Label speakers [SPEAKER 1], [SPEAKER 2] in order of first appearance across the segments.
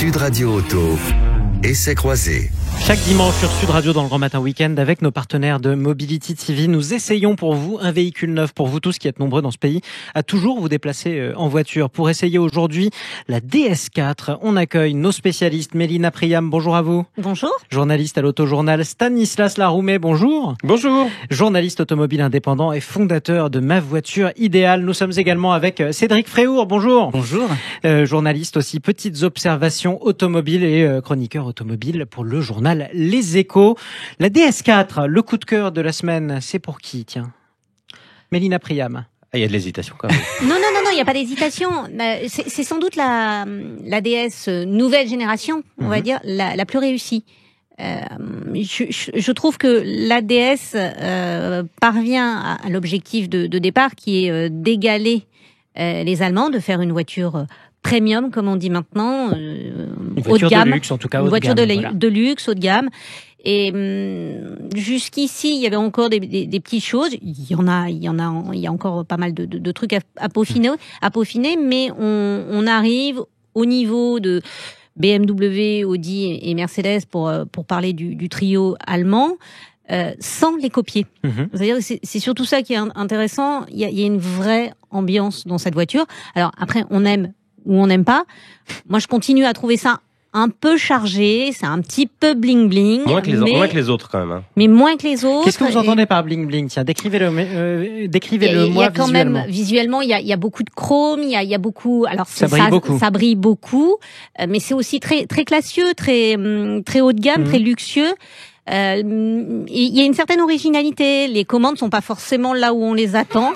[SPEAKER 1] Sud Radio Auto, essai croisé.
[SPEAKER 2] Chaque dimanche sur Sud Radio dans le Grand Matin Week-end avec nos partenaires de Mobility TV, nous essayons pour vous un véhicule neuf, pour vous tous qui êtes nombreux dans ce pays, à toujours vous déplacer en voiture. Pour essayer aujourd'hui la DS4, on accueille nos spécialistes. Mélina Priam, bonjour à vous.
[SPEAKER 3] Bonjour.
[SPEAKER 2] Journaliste à l'autojournal Stanislas Laroumet, bonjour.
[SPEAKER 4] Bonjour.
[SPEAKER 2] Journaliste automobile indépendant et fondateur de Ma Voiture Idéale. Nous sommes également avec Cédric Fréhour, bonjour.
[SPEAKER 5] Bonjour.
[SPEAKER 2] Journaliste aussi, petites observations automobiles et chroniqueur automobile pour le journal Les Échos. La DS4, le coup de cœur de la semaine, c'est pour qui, tiens? Mélina Priam.
[SPEAKER 4] Il y a de l'hésitation quand même.
[SPEAKER 3] Non, il n'y a pas d'hésitation. C'est sans doute la DS nouvelle génération, on va dire, la plus réussie. Je trouve que la DS parvient à l'objectif de départ qui est d'égaler les Allemands, de faire une voiture premium, comme on dit maintenant, haut de gamme,
[SPEAKER 2] de luxe, en tout cas,
[SPEAKER 3] une voiture
[SPEAKER 2] gamme,
[SPEAKER 3] de luxe, haut de gamme. Et jusqu'ici, il y avait encore des petites choses. Il y a encore pas mal de trucs à peaufiner, mais on arrive au niveau de BMW, Audi et Mercedes pour parler du trio allemand. Sans les copier. C'est-à-dire que c'est surtout ça qui est intéressant. Il y a une vraie ambiance dans cette voiture. Alors après, on aime ou on n'aime pas. Moi, je continue à trouver ça un peu chargé, c'est un petit peu bling-bling.
[SPEAKER 4] Moins que les autres quand même. Hein.
[SPEAKER 3] Mais moins que les autres.
[SPEAKER 2] Qu'est-ce que vous entendez par bling-bling? Tiens, décrivez-le moi
[SPEAKER 3] quand
[SPEAKER 2] visuellement.
[SPEAKER 3] Même, visuellement, il y a beaucoup de chrome, il y a beaucoup. Alors
[SPEAKER 2] ça
[SPEAKER 3] brille beaucoup, mais c'est aussi très très classieux, très haut de gamme, très luxueux. Il y a une certaine originalité. Les commandes sont pas forcément là où on les attend.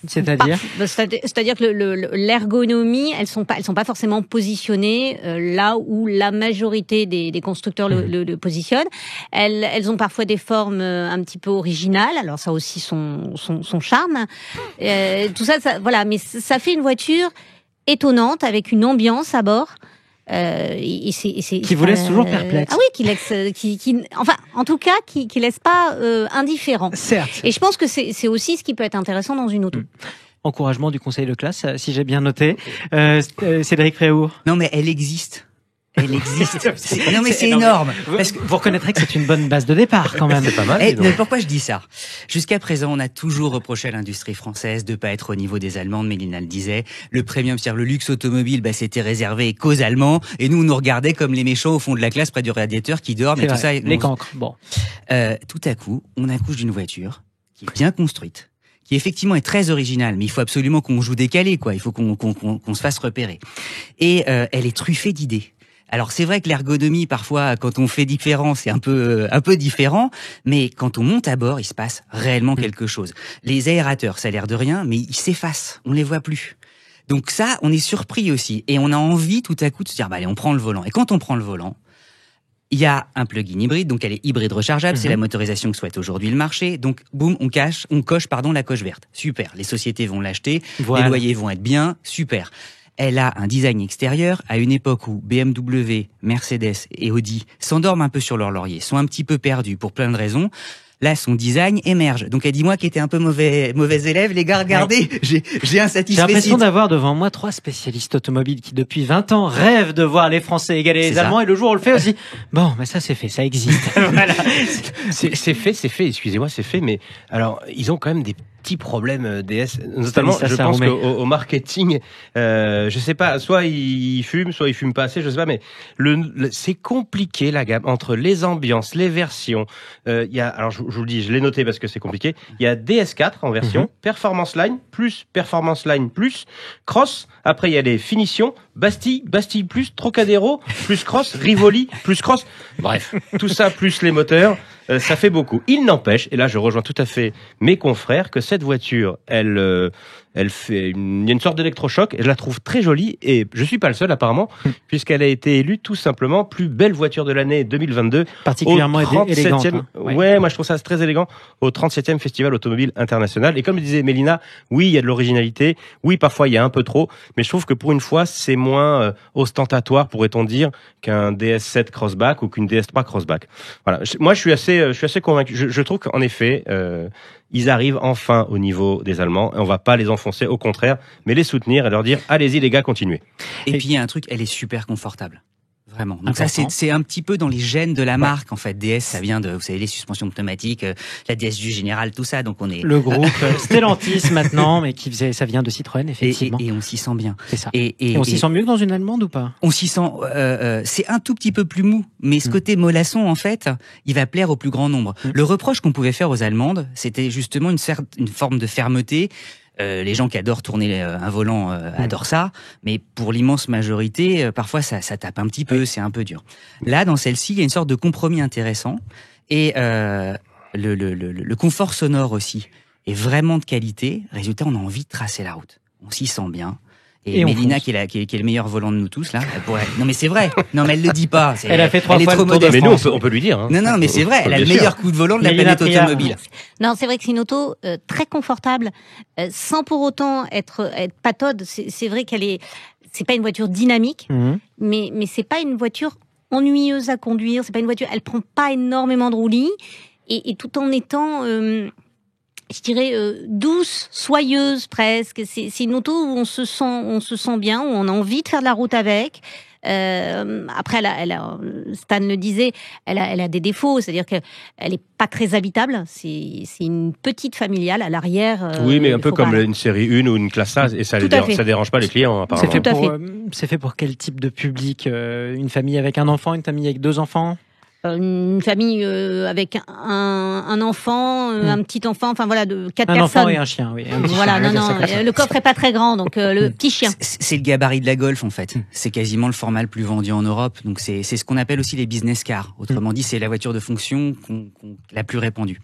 [SPEAKER 3] C'est-à-dire que l'ergonomie, elles sont pas forcément positionnées là où la majorité des constructeurs le positionnent. Elles ont parfois des formes un petit peu originales. Alors ça aussi son charme. Tout ça, voilà. Mais ça fait une voiture étonnante avec une ambiance à bord.
[SPEAKER 2] Qui vous laisse toujours perplexe.
[SPEAKER 3] Ah oui, en tout cas, qui laisse pas indifférent.
[SPEAKER 2] Certes.
[SPEAKER 3] Et je pense que c'est aussi ce qui peut être intéressant dans une auto.
[SPEAKER 2] Encouragement du conseil de classe, si j'ai bien noté. Cédric Fréhour.
[SPEAKER 5] Non, mais elle existe. Elle existe. Non, mais c'est énorme.
[SPEAKER 2] Parce que vous reconnaîtrez que c'est une bonne base de départ, quand même.
[SPEAKER 4] C'est pas mal.
[SPEAKER 5] Mais pourquoi je dis ça? Jusqu'à présent, on a toujours reproché à l'industrie française de pas être au niveau des Allemandes. Mélina le disait. Le premium, c'est-à-dire le luxe automobile, c'était réservé qu'aux Allemands. Et nous, on nous regardait comme les méchants au fond de la classe près du radiateur qui dorment et tout ça.
[SPEAKER 2] Les cancres. Bon.
[SPEAKER 5] Tout à coup, on accouche d'une voiture qui est bien construite, qui effectivement est très originale, mais il faut absolument qu'on joue décalé, quoi. Il faut qu'on se fasse repérer. Et elle est truffée d'idées. Alors c'est vrai que l'ergonomie parfois quand on fait différent c'est un peu différent, mais quand on monte à bord il se passe réellement quelque chose. Les aérateurs ça a l'air de rien mais ils s'effacent, on les voit plus. Donc ça on est surpris aussi et on a envie tout à coup de se dire allez on prend le volant. Et quand on prend le volant, il y a un plug-in hybride, donc elle est hybride rechargeable, c'est la motorisation que souhaite aujourd'hui le marché. Donc boum, on coche la coche verte. Super, les sociétés vont l'acheter, les loyers vont être bien, super. Elle a un design extérieur à une époque où BMW, Mercedes et Audi s'endorment un peu sur leur laurier, sont un petit peu perdus pour plein de raisons. Là, son design émerge. Donc, elle dit, moi qui étais un peu mauvais élève, les gars, regardez, j'ai un satisfait.
[SPEAKER 2] J'ai l'impression d'avoir devant moi 3 spécialistes automobiles qui, depuis 20 ans, rêvent de voir les Français égaler les Allemands. Et le jour où on le fait aussi, bon, mais ça, c'est fait, ça existe. Voilà.
[SPEAKER 4] C'est fait, excusez-moi, c'est fait, mais alors, ils ont quand même des petits problèmes DS, notamment je pense qu'au marketing, je sais pas, soit ils fument pas assez, je sais pas, mais c'est compliqué la gamme entre les ambiances, les versions. Il y a, alors je vous le dis, je l'ai noté parce que c'est compliqué. Il y a DS4 en version Performance Line plus Cross. Après il y a les finitions Bastille plus Trocadéro plus Cross, Rivoli plus Cross. Bref, tout ça plus les moteurs. Ça fait beaucoup. Il n'empêche, et là je rejoins tout à fait mes confrères, que cette voiture, elle fait il y a une sorte d'électrochoc, et je la trouve très jolie, et je suis pas le seul apparemment, puisqu'elle a été élue tout simplement plus belle voiture de l'année 2022.
[SPEAKER 2] Particulièrement élégante. Hein.
[SPEAKER 4] Ouais, moi je trouve ça très élégant, au 37e Festival Automobile International. Et comme le disait Mélina, oui, il y a de l'originalité, oui, parfois il y a un peu trop, mais je trouve que pour une fois, c'est moins ostentatoire, pourrait-on dire, qu'un DS7 Crossback ou qu'une DS3 Crossback. Voilà. Moi je suis assez convaincu. Je trouve qu'en effet, ils arrivent enfin au niveau des Allemands. Et on va pas les enfoncer, au contraire, mais les soutenir et leur dire, allez-y les gars, continuez.
[SPEAKER 5] Et puis il y a un truc, elle est super confortable. Vraiment. Donc ça, c'est un petit peu dans les gènes de la marque, en fait. DS, ça vient de, vous savez, les suspensions pneumatiques, la DS du Général, tout ça. Donc on est...
[SPEAKER 2] Le groupe Stellantis maintenant, mais ça vient de Citroën, effectivement.
[SPEAKER 5] Et on s'y sent bien.
[SPEAKER 2] C'est ça. Et on s'y sent mieux que dans une allemande ou pas?
[SPEAKER 5] On s'y sent, c'est un tout petit peu plus mou. Mais ce côté mollasson, en fait, il va plaire au plus grand nombre. Le reproche qu'on pouvait faire aux Allemandes, c'était justement une forme de fermeté. Les gens qui adorent tourner un volant adorent ça, mais pour l'immense majorité, parfois ça tape un petit peu, c'est un peu dur. Là, dans celle-ci, il y a une sorte de compromis intéressant, et le confort sonore aussi est vraiment de qualité. Résultat, on a envie de tracer la route. On s'y sent bien. Et Mélina, qui est le meilleur volant de nous tous, là, elle pourrait... Non, mais c'est vrai. Non, mais elle le dit pas.
[SPEAKER 2] Elle a fait 3 fois le Tour de France.
[SPEAKER 4] Mais nous, on peut lui dire. Hein.
[SPEAKER 5] Non, mais c'est vrai. Elle a le meilleur coup de volant de la planète automobile.
[SPEAKER 3] Non, c'est vrai que c'est une auto très confortable, sans pour autant être pataude. C'est vrai c'est pas une voiture dynamique, mais c'est pas une voiture ennuyeuse à conduire. C'est pas une voiture, elle prend pas énormément de roulis, et tout en étant, je dirais, douce, soyeuse presque. C'est une auto où on se sent bien, où on a envie de faire de la route avec. Après, Stan le disait, elle a des défauts, c'est-à-dire qu'elle est pas très habitable. C'est une petite familiale à l'arrière.
[SPEAKER 4] Oui, mais un peu comme une série 1 ou une classe A, et ça dérange pas les clients, apparemment.
[SPEAKER 2] C'est fait pour quel type de public? Une famille avec un enfant, une famille avec 2 enfants?
[SPEAKER 3] Une famille avec un enfant, un petit enfant, enfin voilà, de 4 personnes.
[SPEAKER 2] Un enfant et un chien, oui.
[SPEAKER 3] Voilà, le coffre est pas très grand, donc le petit chien.
[SPEAKER 5] C'est le gabarit de la Golf, en fait. C'est quasiment le format le plus vendu en Europe. Donc c'est ce qu'on appelle aussi les business cars. Autrement dit, c'est la voiture de fonction la plus répandue.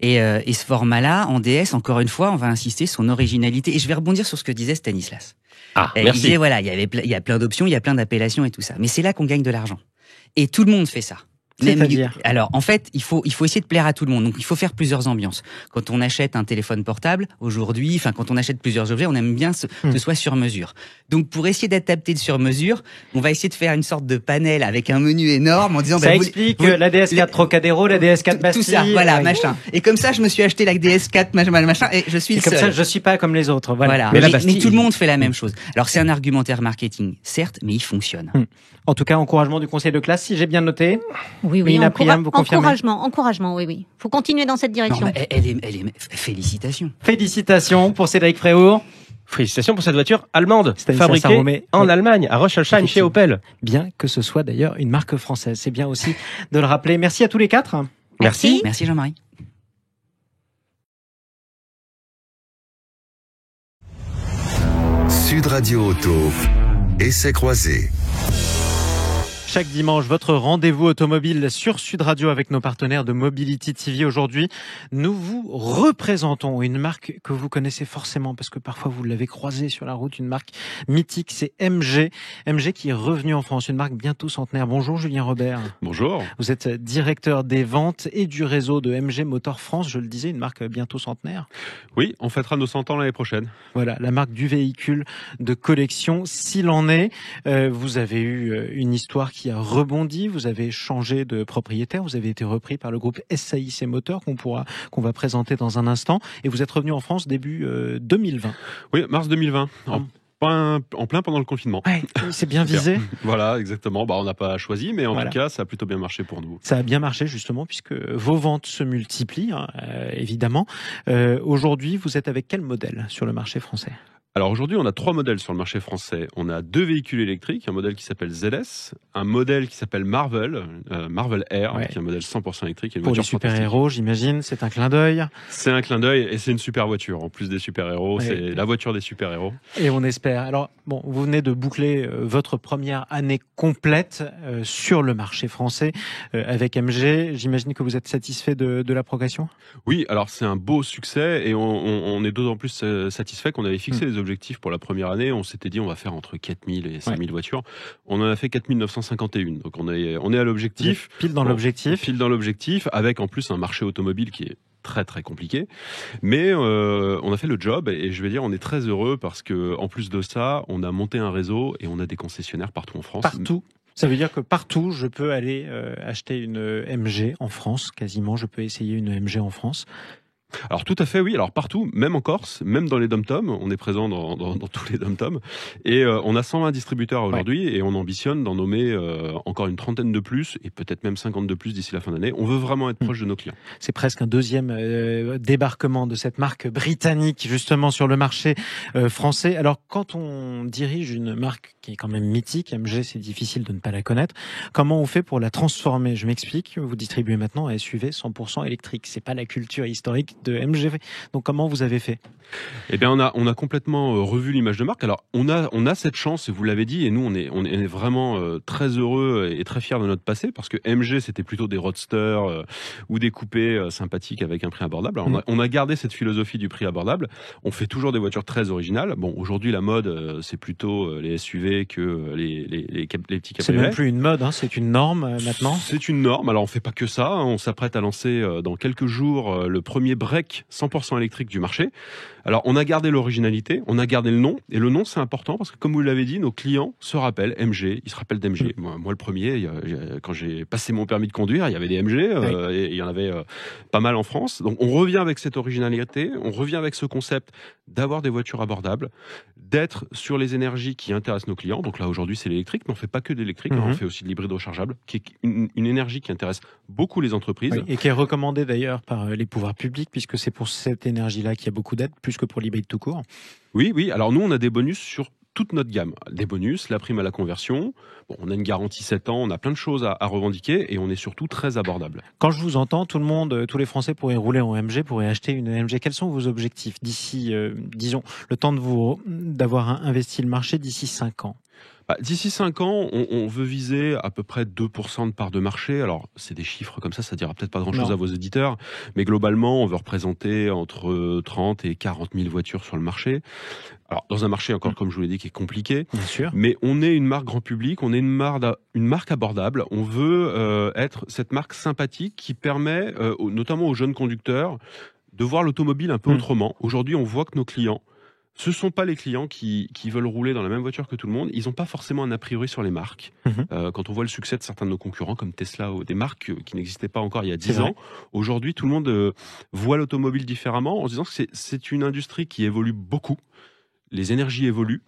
[SPEAKER 5] Et ce format-là, en DS, encore une fois, on va insister sur son originalité. Et je vais rebondir sur ce que disait Stanislas.
[SPEAKER 4] Merci.
[SPEAKER 5] Il disait, voilà, il y a plein d'options, il y a plein d'appellations et tout ça. Mais c'est là qu'on gagne de l'argent. Et tout le monde fait ça. Alors, en fait, il faut essayer de plaire à tout le monde. Donc, il faut faire plusieurs ambiances. Quand on achète un téléphone portable, aujourd'hui, quand on achète plusieurs objets, on aime bien que ce soit sur mesure. Donc, pour essayer d'adapter de sur mesure, on va essayer de faire une sorte de panel avec un menu énorme en disant...
[SPEAKER 2] Ça explique la DS4 Trocadéro, la DS4 Bastille...
[SPEAKER 5] Tout ça, voilà, machin. Et comme ça, je me suis acheté la DS4, machin, et je suis le seul.
[SPEAKER 2] Comme ça, je suis pas comme les autres, voilà.
[SPEAKER 5] Mais tout le monde fait la même chose. Alors, c'est un argumentaire marketing, certes, mais il fonctionne.
[SPEAKER 2] En tout cas, encouragement du conseil de classe, si j'ai bien noté.
[SPEAKER 3] Oui, encouragement, oui. Faut continuer dans cette direction.
[SPEAKER 5] Non, elle est, félicitations.
[SPEAKER 2] Félicitations pour Cédric Fréhour.
[SPEAKER 4] Félicitations pour cette voiture allemande,
[SPEAKER 2] Stanislas
[SPEAKER 4] fabriquée en Allemagne, à Rüsselsheim, chez Opel.
[SPEAKER 2] Bien que ce soit d'ailleurs une marque française. C'est bien aussi de le rappeler. Merci à tous les 4.
[SPEAKER 5] Merci Jean-Marie.
[SPEAKER 1] Sud Radio Auto, essai croisé.
[SPEAKER 2] Chaque dimanche, votre rendez-vous automobile sur Sud Radio avec nos partenaires de Mobility TV. Aujourd'hui, nous vous représentons une marque que vous connaissez forcément parce que parfois vous l'avez croisée sur la route, une marque mythique, c'est MG. MG qui est revenu en France, une marque bientôt centenaire. Bonjour Julien Robert.
[SPEAKER 6] Bonjour.
[SPEAKER 2] Vous êtes directeur des ventes et du réseau de MG Motor France, je le disais, une marque bientôt centenaire.
[SPEAKER 6] Oui, on fêtera nos 100 ans l'année prochaine.
[SPEAKER 2] Voilà, la marque du véhicule de collection, s'il en est. Vous avez eu une histoire qui a rebondi, vous avez changé de propriétaire, vous avez été repris par le groupe SAIC Moteur qu'on va présenter dans un instant, et vous êtes revenu en France début 2020.
[SPEAKER 6] Oui, mars 2020. En plein pendant le confinement.
[SPEAKER 2] Ouais, c'est bien visé.
[SPEAKER 6] Voilà, exactement. On n'a pas choisi, mais en tout cas, ça a plutôt bien marché pour nous.
[SPEAKER 2] Ça a bien marché justement puisque vos ventes se multiplient, évidemment. Aujourd'hui, vous êtes avec quel modèle sur le marché français ?
[SPEAKER 6] Alors aujourd'hui, on a 3 modèles sur le marché français. On a 2 véhicules électriques, un modèle qui s'appelle ZS, un modèle qui s'appelle Marvel Air, qui est un modèle 100% électrique. Et une
[SPEAKER 2] pour les super-héros, j'imagine, c'est un clin d'œil.
[SPEAKER 6] C'est un clin d'œil et c'est une super voiture. En plus des super-héros, c'est la voiture des super-héros.
[SPEAKER 2] Et on espère. Alors, vous venez de boucler votre première année complète sur le marché français avec MG. J'imagine que vous êtes satisfait de la progression ?
[SPEAKER 6] Oui, alors c'est un beau succès et on est d'autant plus satisfait qu'on avait fixé des objectifs pour la première année. On s'était dit on va faire entre 4000 et 5000 voitures. On en a fait 4951. Donc on est à l'objectif.
[SPEAKER 2] Pile dans l'objectif.
[SPEAKER 6] Pile dans l'objectif, avec en plus un marché automobile qui est très très compliqué. Mais on a fait le job et je vais dire on est très heureux parce que en plus de ça, on a monté un réseau et on a des concessionnaires partout en France.
[SPEAKER 2] Partout. Ça veut dire que partout, je peux aller acheter une MG en France, quasiment. Je peux essayer une MG en France.
[SPEAKER 6] Alors tout à fait, oui. Alors partout, même en Corse, même dans les dom-toms, on est présent dans tous les dom-toms. Et on a 120 distributeurs aujourd'hui et on ambitionne d'en nommer encore une trentaine de plus et peut-être même 50 de plus d'ici la fin d'année. On veut vraiment être proche de nos clients.
[SPEAKER 2] C'est presque un deuxième débarquement de cette marque britannique justement sur le marché français. Alors quand on dirige une marque qui est quand même mythique, MG, c'est difficile de ne pas la connaître. Comment on fait pour la transformer? Je m'explique. Vous distribuez maintenant un SUV 100% électrique. C'est pas la culture historique de MG. Donc comment vous avez fait?
[SPEAKER 6] Eh bien, on a complètement revu l'image de marque. Alors, on a cette chance, et vous l'avez dit, et nous, on est vraiment très heureux et très fiers de notre passé, parce que MG, c'était plutôt des roadsters ou des coupés sympathiques avec un prix abordable. Alors, on a gardé cette philosophie du prix abordable. On fait toujours des voitures très originales. Bon, aujourd'hui, la mode, c'est plutôt les SUV que les petits cabriolets.
[SPEAKER 2] C'est même plus une mode, hein, c'est une norme maintenant.
[SPEAKER 6] C'est une norme. Alors, on fait pas que ça. Hein. On s'apprête à lancer dans quelques jours le premier break 100% électrique du marché. Alors, on a gardé l'originalité, on a gardé le nom, et le nom, c'est important parce que, comme vous l'avez dit, nos clients se rappellent MG, ils se rappellent d'MG. Moi, le premier, quand j'ai passé mon permis de conduire, il y avait des MG, et il y en avait pas mal en France. Donc, on revient avec cette originalité, on revient avec ce concept d'avoir des voitures abordables, d'être sur les énergies qui intéressent nos clients. Donc là, aujourd'hui, c'est l'électrique, mais on fait pas que d'électrique, on fait aussi de l'hybride rechargeable, qui est une énergie qui intéresse beaucoup les entreprises.
[SPEAKER 2] Oui, et qui est recommandée d'ailleurs par les pouvoirs publics, puisque c'est pour cette énergie-là qu'il y a beaucoup d'aide, plus que pour l'hybride tout court.
[SPEAKER 6] Oui. Alors nous, on a des bonus sur toute notre gamme. Des bonus, la prime à la conversion. Bon, on a une garantie 7 ans, on a plein de choses à revendiquer et on est surtout très abordable.
[SPEAKER 2] Quand je vous entends, tout le monde, tous les Français pourraient rouler en MG, pourraient acheter une MG. Quels sont vos objectifs d'ici, disons, le temps d'avoir investi le marché d'ici 5 ans?
[SPEAKER 6] D'ici 5 ans, on veut viser à peu près 2% de part de marché. Alors, c'est des chiffres comme ça dira peut-être pas grand-chose à vos éditeurs, mais globalement, on veut représenter entre 30 et 40 000 voitures sur le marché. Alors, dans un marché, encore comme je vous l'ai dit, qui est compliqué,
[SPEAKER 2] bien sûr,
[SPEAKER 6] mais on est une marque grand public, on est une marque abordable. On veut être cette marque sympathique qui permet, notamment aux jeunes conducteurs, de voir l'automobile un peu autrement. Aujourd'hui, on voit que nos clients, ce ne sont pas les clients qui veulent rouler dans la même voiture que tout le monde. Ils n'ont pas forcément un a priori sur les marques. Quand on voit le succès de certains de nos concurrents, comme Tesla ou des marques qui n'existaient pas encore il y a 10 ans, aujourd'hui, tout le monde voit l'automobile différemment en se disant que c'est une industrie qui évolue beaucoup. Les énergies évoluent,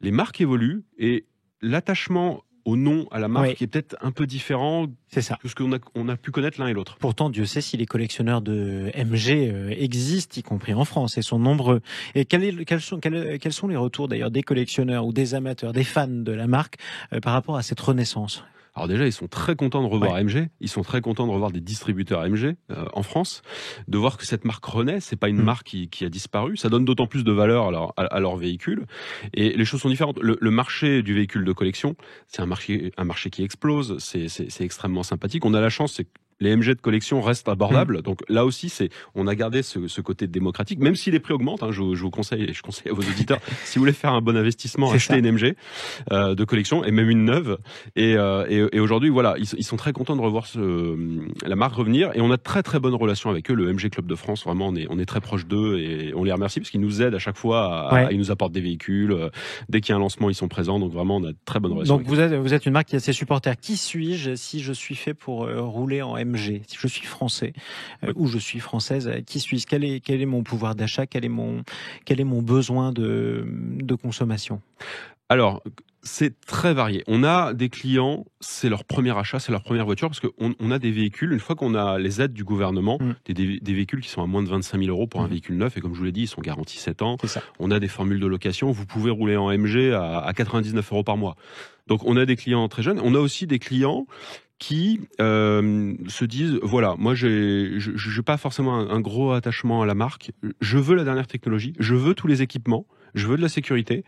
[SPEAKER 6] les marques évoluent et l'attachement au nom, à la marque, est peut-être un peu différent de ce qu'on a pu connaître l'un et l'autre.
[SPEAKER 2] Pourtant, Dieu sait si les collectionneurs de MG existent, y compris en France, et sont nombreux. Et quels sont les retours d'ailleurs des collectionneurs ou des amateurs, des fans de la marque par rapport à cette renaissance?
[SPEAKER 6] Alors déjà, ils sont très contents de revoir MG. Ils sont très contents de revoir des distributeurs MG en France, de voir que cette marque renaît. C'est pas une marque qui a disparu. Ça donne d'autant plus de valeur à leur véhicule. Et les choses sont différentes. Le marché du véhicule de collection, c'est un marché qui explose. C'est extrêmement sympathique. On a la chance, c'est que les MG de collection restent abordables. Donc là aussi, on a gardé ce côté démocratique, même si les prix augmentent. Hein, je vous conseille, et je conseille à vos auditeurs, si vous voulez faire un bon investissement, achetez une MG de collection et même une neuve. Et aujourd'hui, voilà, ils sont très contents de revoir la marque revenir. Et on a de très très bonnes relations avec eux. Le MG Club de France, vraiment, on est très proche d'eux et on les remercie parce qu'ils nous aident à chaque fois. Ils nous apportent des véhicules. Dès qu'il y a un lancement, ils sont présents. Donc vraiment, on a de très bonnes relations.
[SPEAKER 2] Donc vous êtes une marque qui a ses supporters. Qui suis-je si je suis fait pour rouler en MG? Si je suis français ou je suis française, qui suis-je? Quel est mon pouvoir d'achat? Quel est mon besoin de consommation?
[SPEAKER 6] Alors, c'est très varié. On a des clients, c'est leur premier achat, c'est leur première voiture, parce qu'on a des véhicules, une fois qu'on a les aides du gouvernement, des véhicules qui sont à moins de 25 000 euros pour un véhicule neuf, et comme je vous l'ai dit, ils sont garantis 7 ans. On a des formules de location, vous pouvez rouler en MG à 99 euros par mois. Donc on a des clients très jeunes, on a aussi des clients qui se disent, voilà, moi j'ai pas forcément un gros attachement à la marque, je veux la dernière technologie, je veux tous les équipements, je veux de la sécurité,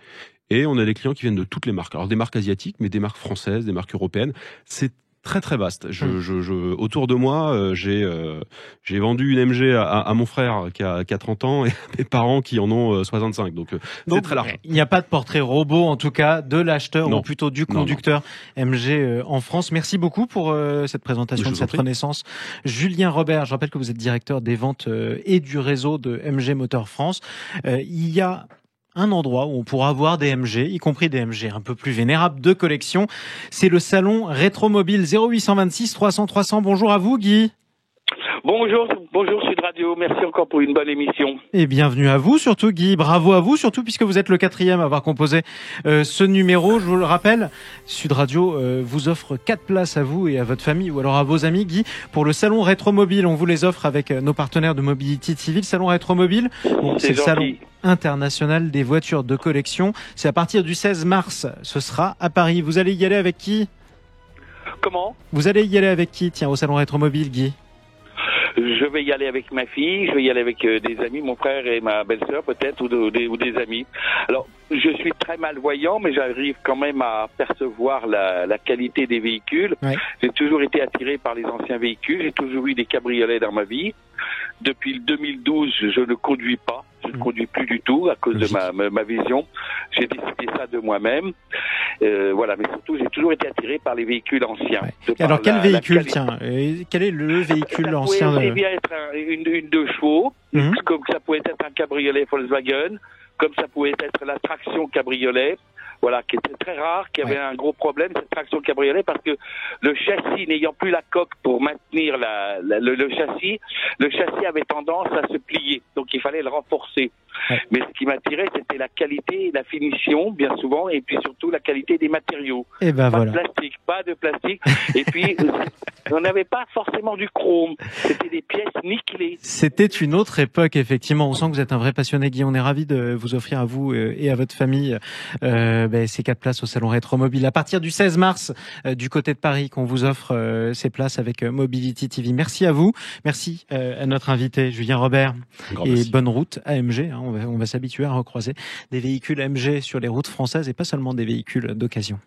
[SPEAKER 6] et on a des clients qui viennent de toutes les marques, alors des marques asiatiques, mais des marques françaises, des marques européennes, c'est très très vaste. Autour de moi, j'ai vendu une MG à mon frère qui a 30 ans et à mes parents qui en ont 65. Donc c'est très large.
[SPEAKER 2] Il n'y a pas de portrait robot en tout cas de l'acheteur ou plutôt du conducteur MG en France. Merci beaucoup pour cette présentation de cette renaissance. Julien Robert, je rappelle que vous êtes directeur des ventes et du réseau de MG Motor France. Il y a un endroit où on pourra avoir des MG, y compris des MG un peu plus vénérables de collection. C'est le salon Rétromobile 0826 300 300. Bonjour à vous, Guy.
[SPEAKER 7] Bonjour Sud Radio, merci encore pour une bonne émission.
[SPEAKER 2] Et bienvenue à vous surtout Guy, bravo à vous surtout puisque vous êtes le 4e à avoir composé ce numéro. Je vous le rappelle, Sud Radio vous offre 4 places à vous et à votre famille ou alors à vos amis Guy pour le salon Rétromobile. On vous les offre avec nos partenaires de Mobility TV. Salon Rétromobile, c'est le salon international des voitures de collection. C'est à partir du 16 mars, ce sera à Paris. Vous allez y aller avec qui ?
[SPEAKER 7] Comment ?
[SPEAKER 2] Vous allez y aller avec qui, tiens, au salon Rétromobile, Guy ?
[SPEAKER 7] Je vais y aller avec ma fille, je vais y aller avec des amis, mon frère et ma belle-sœur peut-être, ou des amis. Alors, je suis très malvoyant, mais j'arrive quand même à percevoir la qualité des véhicules. Ouais. J'ai toujours été attiré par les anciens véhicules, j'ai toujours eu des cabriolets dans ma vie. Depuis le 2012, je ne conduis pas. Je ne conduis plus du tout à cause de ma vision. J'ai décidé ça de moi-même. Voilà, mais surtout, j'ai toujours été attiré par les véhicules anciens.
[SPEAKER 2] Ouais. Alors, quel véhicule, tiens, quel est le véhicule ancien
[SPEAKER 7] Ça pouvait bien être une 2 chevaux, comme ça pouvait être un cabriolet Volkswagen, comme ça pouvait être la traction cabriolet. Voilà, qui était très rare, qui avait un gros problème, cette traction cabriolet, parce que le châssis, n'ayant plus la coque pour maintenir le châssis avait tendance à se plier. Donc, il fallait le renforcer. Ouais. Mais ce qui m'attirait, c'était la qualité, la finition, bien souvent, et puis surtout la qualité des matériaux.
[SPEAKER 2] Et ben voilà.
[SPEAKER 7] Pas de plastique. Et puis, on n'avait pas forcément du chrome. C'était des pièces nickelées.
[SPEAKER 2] C'était une autre époque, effectivement. On sent que vous êtes un vrai passionné, Guy. On est ravis de vous offrir à vous et à votre famille ces 4 places au salon Rétromobile. À partir du 16 mars, du côté de Paris, qu'on vous offre ces places avec Mobility TV. Merci à vous. Merci à notre invité, Julien Robert. Et bonne route AMG. On va s'habituer à recroiser des véhicules AMG sur les routes françaises et pas seulement des véhicules d'occasion.